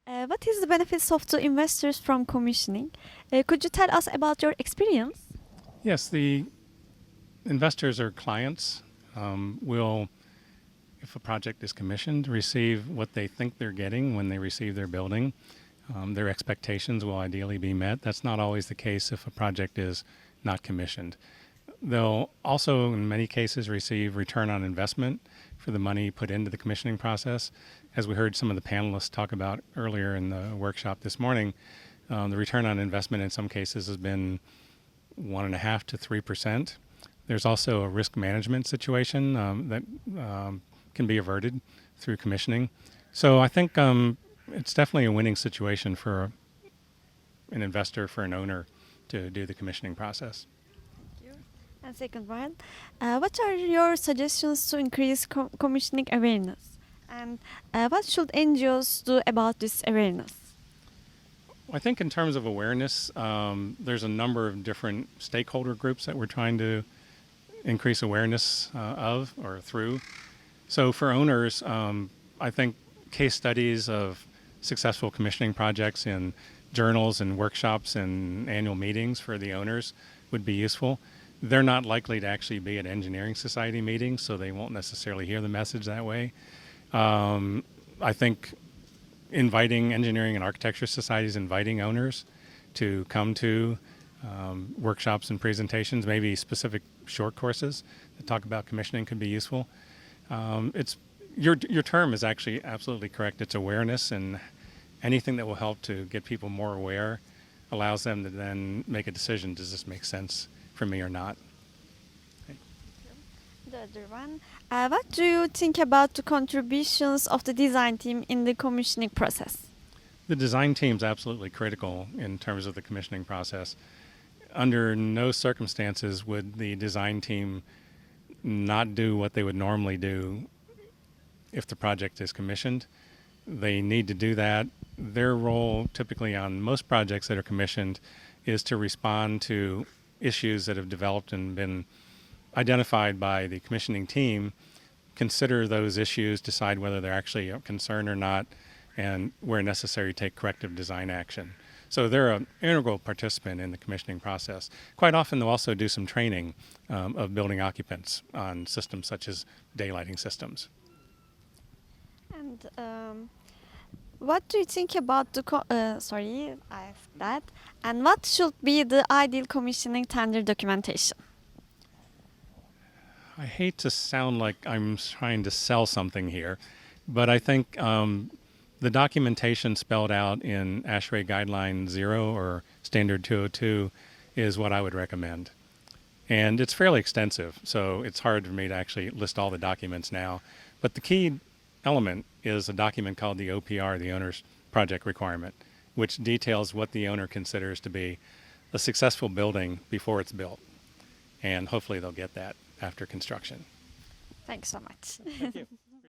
What is the benefits of the investors from commissioning? Could you tell us about your experience? Yes, the investors or clients will, if a project is commissioned, receive what they think they're getting when they receive their building. Their expectations will ideally be met. That's not always the case if a project is not commissioned. They'll also, in many cases, receive return on investment for the money put into the commissioning process. As we heard some of the panelists talk about earlier in the workshop this morning, the return on investment in some cases has been 1.5% to 3%. There's also a risk management situation that can be averted through commissioning. So I think it's definitely a winning situation for an investor, for an owner to do the commissioning process. And second one, what are your suggestions to increase commissioning awareness? And what should NGOs do about this awareness? I think in terms of awareness, there's a number of different stakeholder groups that we're trying to increase awareness of or through. So for owners, I think case studies of successful commissioning projects in journals and workshops and annual meetings for the owners would be useful. They're not likely to actually be at engineering society meetings, so they won't necessarily hear the message that way. I think inviting engineering and architecture societies, inviting owners to come to workshops and presentations, maybe specific short courses that talk about commissioning could be useful. It's your term is actually absolutely correct. It's awareness, and anything that will help to get people more aware allows them to then make a decision. Does this make sense for me or not? Okay. The other one, what do you think about the contributions of the design team in the commissioning process? The design team is absolutely critical in terms of the commissioning process. Under no circumstances would the design team not do what they would normally do if the project is commissioned. They need to do that. Their role typically on most projects that are commissioned is to respond to issues that have developed and been identified by the commissioning team, consider those issues, decide whether they're actually a concern or not, and where necessary take corrective design action. So they're an integral participant in the commissioning process. Quite often they'll also do some training of building occupants on systems such as daylighting systems. And what do you think about the sorry, I asked that. And what should be the ideal commissioning tender documentation? I hate to sound like I'm trying to sell something here, but I think the documentation spelled out in ASHRAE Guideline 0 or Standard 202 is what I would recommend. And it's fairly extensive, so it's hard for me to actually list all the documents now. But the key element is a document called the OPR, the Owner's Project Requirement, which details what the owner considers to be a successful building before it's built. And hopefully they'll get that after construction. Thanks so much. Thank you.